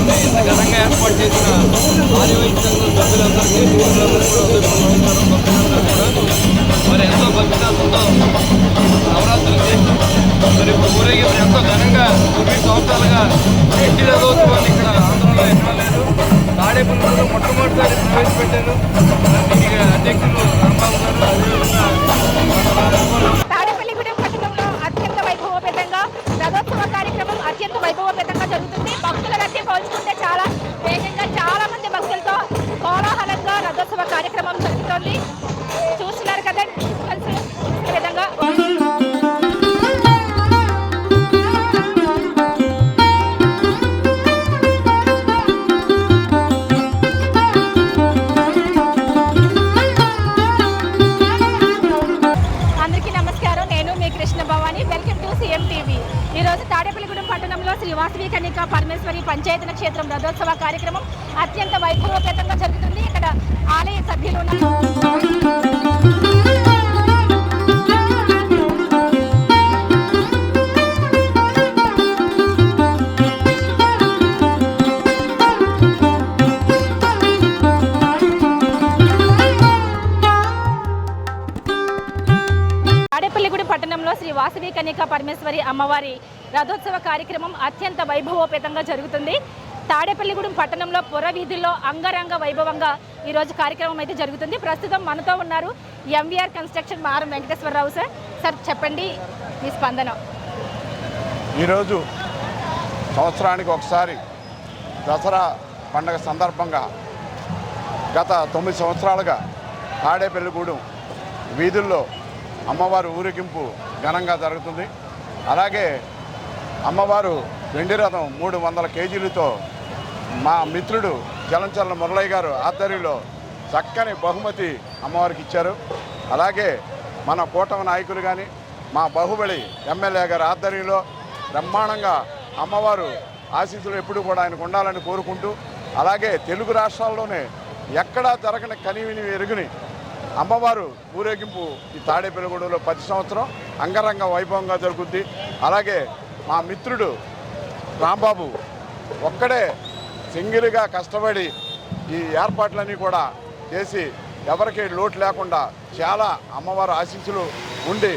కార్యక్రమాన్ని ఇంత ఘనంగా ఏర్పాటు చేసిన ఆర్యవైశ్య సభ్యులందరికీ మరి ఎంతో భక్తితో నవరాత్రులు చేసి మరి ఇప్పుడు ఊరేగింపు ఎంతో ఘనంగా 9 సంవత్సరాలుగా ఎట్టి రథోత్సవాన్ని ఇక్కడ ఆంధ్రలో ఎక్కడ లేదు. తాడేపల్లిలో మొట్టమొదటిసారి ప్రవేశపెట్టారు. దీనికి అధ్యక్షులు రాంబాబు గారు, అదేవిధంగా తాడేపల్లిగూడెం పట్టణంలో అత్యంత వైభవోపేతంగా రథోత్సవ కార్యక్రమం అత్యంత వైభవోపేతంగా జరుగుతుంది. భక్తుల రద్దీ పోల్చుకుంటే చాలా వేగంగా చాలా మంది భక్తులతో కోలాహలంగా రథోత్సవ కార్యక్రమం జరుగుతోంది. చూస్తున్నారు కదా ఈ విధంగా. ఈరోజు తాడేపల్లిగూడెం పట్టణంలో శ్రీ వాసవి కన్యకా పరమేశ్వరి పంచాయతన క్షేత్రం రథోత్సవ కార్యక్రమం అత్యంత వైభవోపేతంగా జరుగుతుంది. ఇక్కడ ఆలయ సభ్యులు పట్టణంలో శ్రీ వాసవి కన్యకా పరమేశ్వరి అమ్మవారి రథోత్సవ కార్యక్రమం అత్యంత వైభవోపేతంగా జరుగుతుంది. తాడేపల్లిగూడెం పట్టణంలో పురవీధుల్లో అంగరంగ వైభవంగా ఈరోజు కార్యక్రమం అయితే జరుగుతుంది. ప్రస్తుతం మనతో ఉన్నారు ఎంవీఆర్ కన్స్ట్రక్షన్ మారం వెంకటేశ్వరరావు సార్. సార్ చెప్పండి మీ స్పందన. ఈరోజు సంవత్సరానికి ఒకసారి దసరా పండుగ సందర్భంగా గత 9 సంవత్సరాలుగా తాడేపల్లిగూడెం వీధుల్లో అమ్మవారు ఊరేగింపు ఘనంగా జరుగుతుంది. అలాగే అమ్మవారు వెండి రథం 300 కేజీలతో మా మిత్రుడు జలంచర్ల మురళయ్య గారు ఆధ్వర్యంలో చక్కని బహుమతి అమ్మవారికి ఇచ్చారు. అలాగే మన కూటమి నాయకులు కానీ మా బాహుబలి ఎమ్మెల్యే గారి ఆధ్వర్యంలో బ్రహ్మాండంగా అమ్మవారు ఆశీస్సులు ఎప్పుడు కూడా ఆయనకు ఉండాలని కోరుకుంటూ, అలాగే తెలుగు రాష్ట్రాల్లోనే ఎక్కడా జరగని కనివిని ఎరుగుని అమ్మవారు ఊరేగింపు ఈ తాడేపల్లిగూడెంలో 10 సంవత్సరం అంగరంగ వైభవంగా జరుగుద్ది. అలాగే మా మిత్రుడు రాంబాబు ఒక్కడే సింగిల్గా కష్టపడి ఈ ఏర్పాట్లన్నీ కూడా చేసి ఎవరికి లోటు లేకుండా చాలా అమ్మవారు ఆశీస్సులు ఉండి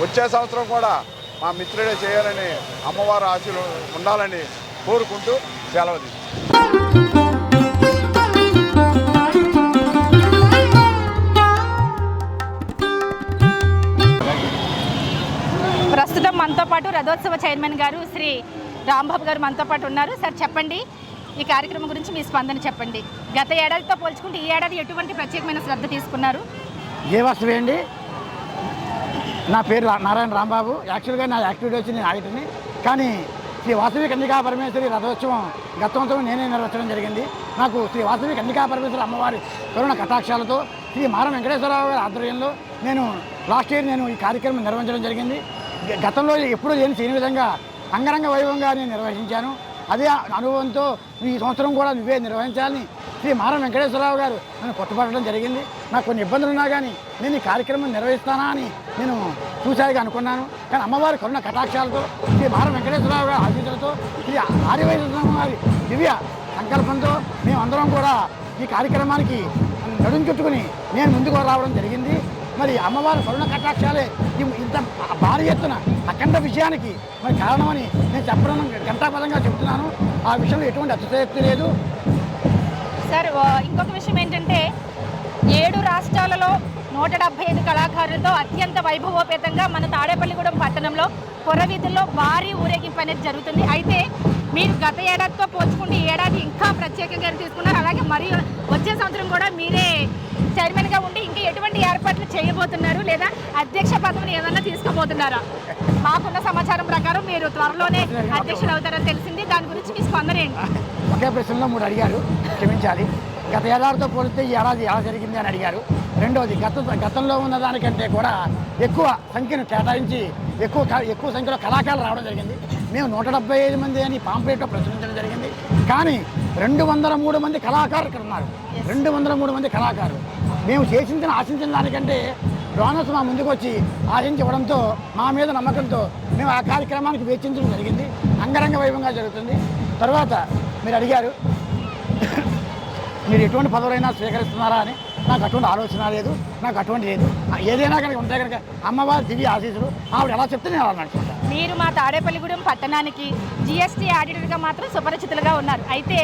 వచ్చే సంవత్సరం కూడా మా మిత్రుడే చేయాలని అమ్మవారు ఆశీస్సులు ఉండాలని కోరుకుంటూ సెలవు తీసుకుంటాం. ప్రస్తుతం మనతో పాటు రథోత్సవ చైర్మన్ గారు శ్రీ రాంబాబు గారు మనతో పాటు ఉన్నారు. సార్ చెప్పండి, ఈ కార్యక్రమం గురించి మీ స్పందన చెప్పండి. గత ఏడాదితో పోల్చుకుంటే ఈ ఏడాది ఎటువంటి ప్రత్యేకమైన శ్రద్ధ తీసుకున్నారు? ఏ వస్తువు అండి, నా పేరు నారాయణ రాంబాబు. యాక్చువల్గా నా యాక్టివిటీ వచ్చి నేను ఆగిటని, కానీ శ్రీ వాసవి కన్యకా పరమేశ్వరి రథోత్సవం గత సంవత్సరం నేనే నిర్వహించడం జరిగింది. నాకు శ్రీ వాసవి కన్యకా పరమేశ్వరి అమ్మవారి కరుణ కటాక్షాలతో శ్రీ మారం వెంకటేశ్వరరావు గారి ఆధ్వర్యంలో లాస్ట్ ఇయర్ నేను ఈ కార్యక్రమం నిర్వహించడం జరిగింది. గతంలో ఎప్పుడూ చేయని విధంగా అంగరంగ వైభవంగా నేను నిర్వహించాను. అదే అనుభవంతో ఈ సంవత్సరం కూడా నువ్వే నిర్వహించాలని శ్రీ మారం వెంకటేశ్వరరావు గారు నన్ను పట్టుబట్టడం జరిగింది. నాకు కొన్ని ఇబ్బందులు ఉన్నా కానీ నేను ఈ కార్యక్రమం నిర్వహిస్తానా అని నేను చూసాయిగా అనుకున్నాను. కానీ అమ్మవారి కరుణ కటాక్షాలతో శ్రీ మారం వెంకటేశ్వరరావు గారి ఆశీస్సులతో శ్రీ ఆర్యవైశ్య వారి దివ్య సంకల్పంతో మేమందరం కూడా ఈ కార్యక్రమానికి నడుం చుట్టుకుని నేను ముందుకు రావడం జరిగింది. మరి అమ్మవారి కరుణ కటాక్షాలే ఇంత భారీ ఎత్తున అఖండ విజయానికి మరి కారణమని నేను చెప్పడం ఘంటాపదంగా చెబుతున్నాను. ఆ విషయంలో ఎటువంటి అతిశయోక్తి లేదు. సార్ ఇంకొక విషయం ఏంటంటే 7 రాష్ట్రాలలో 175 కళాకారులతో అత్యంత వైభవోపేతంగా మన తాడేపల్లిగూడెం పట్టణంలో పురవీధుల్లో భారీ ఊరేగింపు అనేది జరుగుతుంది. అయితే మీరు గత ఏడాదితో పోల్చుకుంటే ఈ ఏడాది ఇంకా ప్రత్యేకంగా తీసుకున్నారు. అలాగే మరియు వచ్చే సంవత్సరం కూడా మీరే చైర్మన్గా ఉండి ఇంకా ఎటువంటి ఏర్పాట్లు చేయబోతున్నారు, లేదా అధ్యక్ష పదవిని ఏదన్నా తీసుకోబోతున్నారా? మాకున్న సమాచారం ప్రకారం మీరు త్వరలోనే అధ్యక్షులు అవుతారని తెలిసింది. దాని గురించి మీ స్పందన ఏంటి? ఒకే ప్రశ్నలో 3 అడిగారు, క్షమించాలి. గత ఏడాదితో పోలిస్తే ఈ ఏడాది ఎలా జరిగింది అని అడిగారు. రెండవది, గతంలో ఉన్న దానికంటే కూడా ఎక్కువ సంఖ్యను కేటాయించి ఎక్కువ సంఖ్యలో కళాకారులు రావడం జరిగింది. మేము 175 మంది అని పాంప్లెట్లో ప్రచురించడం జరిగింది. కానీ 203 మంది కళాకారులు ఇక్కడ ఉన్నారు. 203 మంది కళాకారులు. మేము ఆశించిన దానికంటే డోనర్స్ మా ముందుకు వచ్చి ఆశించడంతో మా మీద నమ్మకంతో మేము ఆ కార్యక్రమానికి వెచ్చించడం జరిగింది. అంగరంగ వైభవంగా జరుగుతుంది. తర్వాత మీరు అడిగారు మీరు ఎటువంటి పదవులైనా స్వీకరిస్తున్నారా అని. నాకు అటువంటి ఆలోచన లేదు, నాకు అటువంటి లేదు. ఏదైనా కనుక ఉంటే కనుక అమ్మవారి దివ్య ఆశీస్సులు ఆవిడ ఎలా చెప్తే నేను అలా నడుచుకుంటాను. మీరు మా తాడేపల్లిగూడెం పట్టణానికి జిఎస్టీ ఆడిటర్గా మాత్రం సుపరిచితులుగా ఉన్నారు. అయితే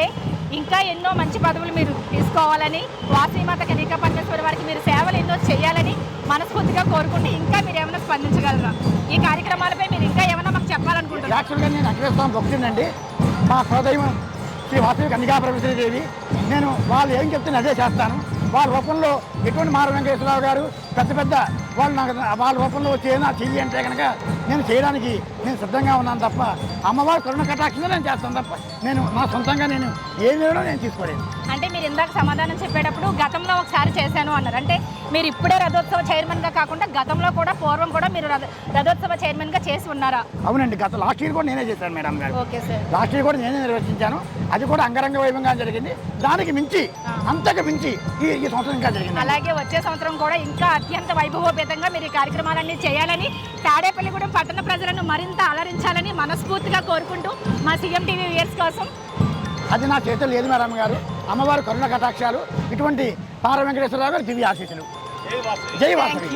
ఇంకా ఎన్నో మంచి పదవులు మీరు తీసుకోవాలని, వాసీమాత కనికా పరమేశ్వరి వారికి మీరు సేవలు ఎన్నో చేయాలని మనస్ఫూర్తిగా కోరుకుంటే ఇంకా మీరు ఏమైనా స్పందించగలరా? ఈ కార్యక్రమాలపై మీరు ఇంకా ఏమైనా మాకు చెప్పాలనుకుంటున్నారు? యాక్చువల్గా నేను అఖిలేశ్వరం భక్తుడండి. మా కులదైవం శ్రీ వాసవి కన్నికా పరమేశ్వరి దేవి. నేను వాళ్ళు ఏం చెప్తే అదే చేస్తాను. వాళ్ళ రూపంలో ఎటువంటి మార వెంకటేశ్వరరావు గారు పెద్ద పెద్ద వాళ్ళు నాకు వాళ్ళ రూపంలో వచ్చి ఏదైనా చెయ్యి అంటే కనుక నేను చేయడానికి నేను సిద్ధంగా ఉన్నాను తప్ప అమ్మవారి కరుణ కటాక్షంగా నేను చేస్తాను తప్ప నేను నా సొంతంగా నేను ఏం లేదో నేను తీసుకోలేదు. అంటే మీరు ఇందాక సమాధానం చెప్పేటప్పుడు గతంలో ఒకసారి చేశాను అన్నారు. అంటే మీరు ఇప్పుడే రథోత్సవ చైర్మన్గా కాకుండా గతంలో కూడా పూర్వం కూడా మీరు రథోత్సవ చైర్మన్గా చేసి ఉన్నారా? అవునండి, గత లాస్ట్ ఇయర్ కూడా నేనే చేశాను మేడం గారు. Okay sir. లాస్ట్ ఇయర్ కూడా నేనే నిర్వహించాను. అది కూడా అంగరంగ వైభవంగా జరిగింది. దానికి మించి అంతకు మించి ఈ సంవత్సరం ఇంకా జరిగింది. అలాగే వచ్చే సంవత్సరం కూడా ఇంకా అత్యంత వైభవోపేతంగా మీరు ఈ కార్యక్రమాలన్నీ చేయాలని, తాడేపల్లిగూడెం పట్టణ ప్రజలను మరింత అలరించాలని మనస్ఫూర్తిగా కోరుకుంటూ మా సీఎం టీవీ వ్యూయర్స్ కోసం. అది నా చేతులు లేదు మేడం గారు. అమ్మవారి కరుణ కటాక్షాలు, ఇటువంటి పార వెంకటేశ్వరరావు గారు దివ్య ఆశీస్సులు. జై వాసవి.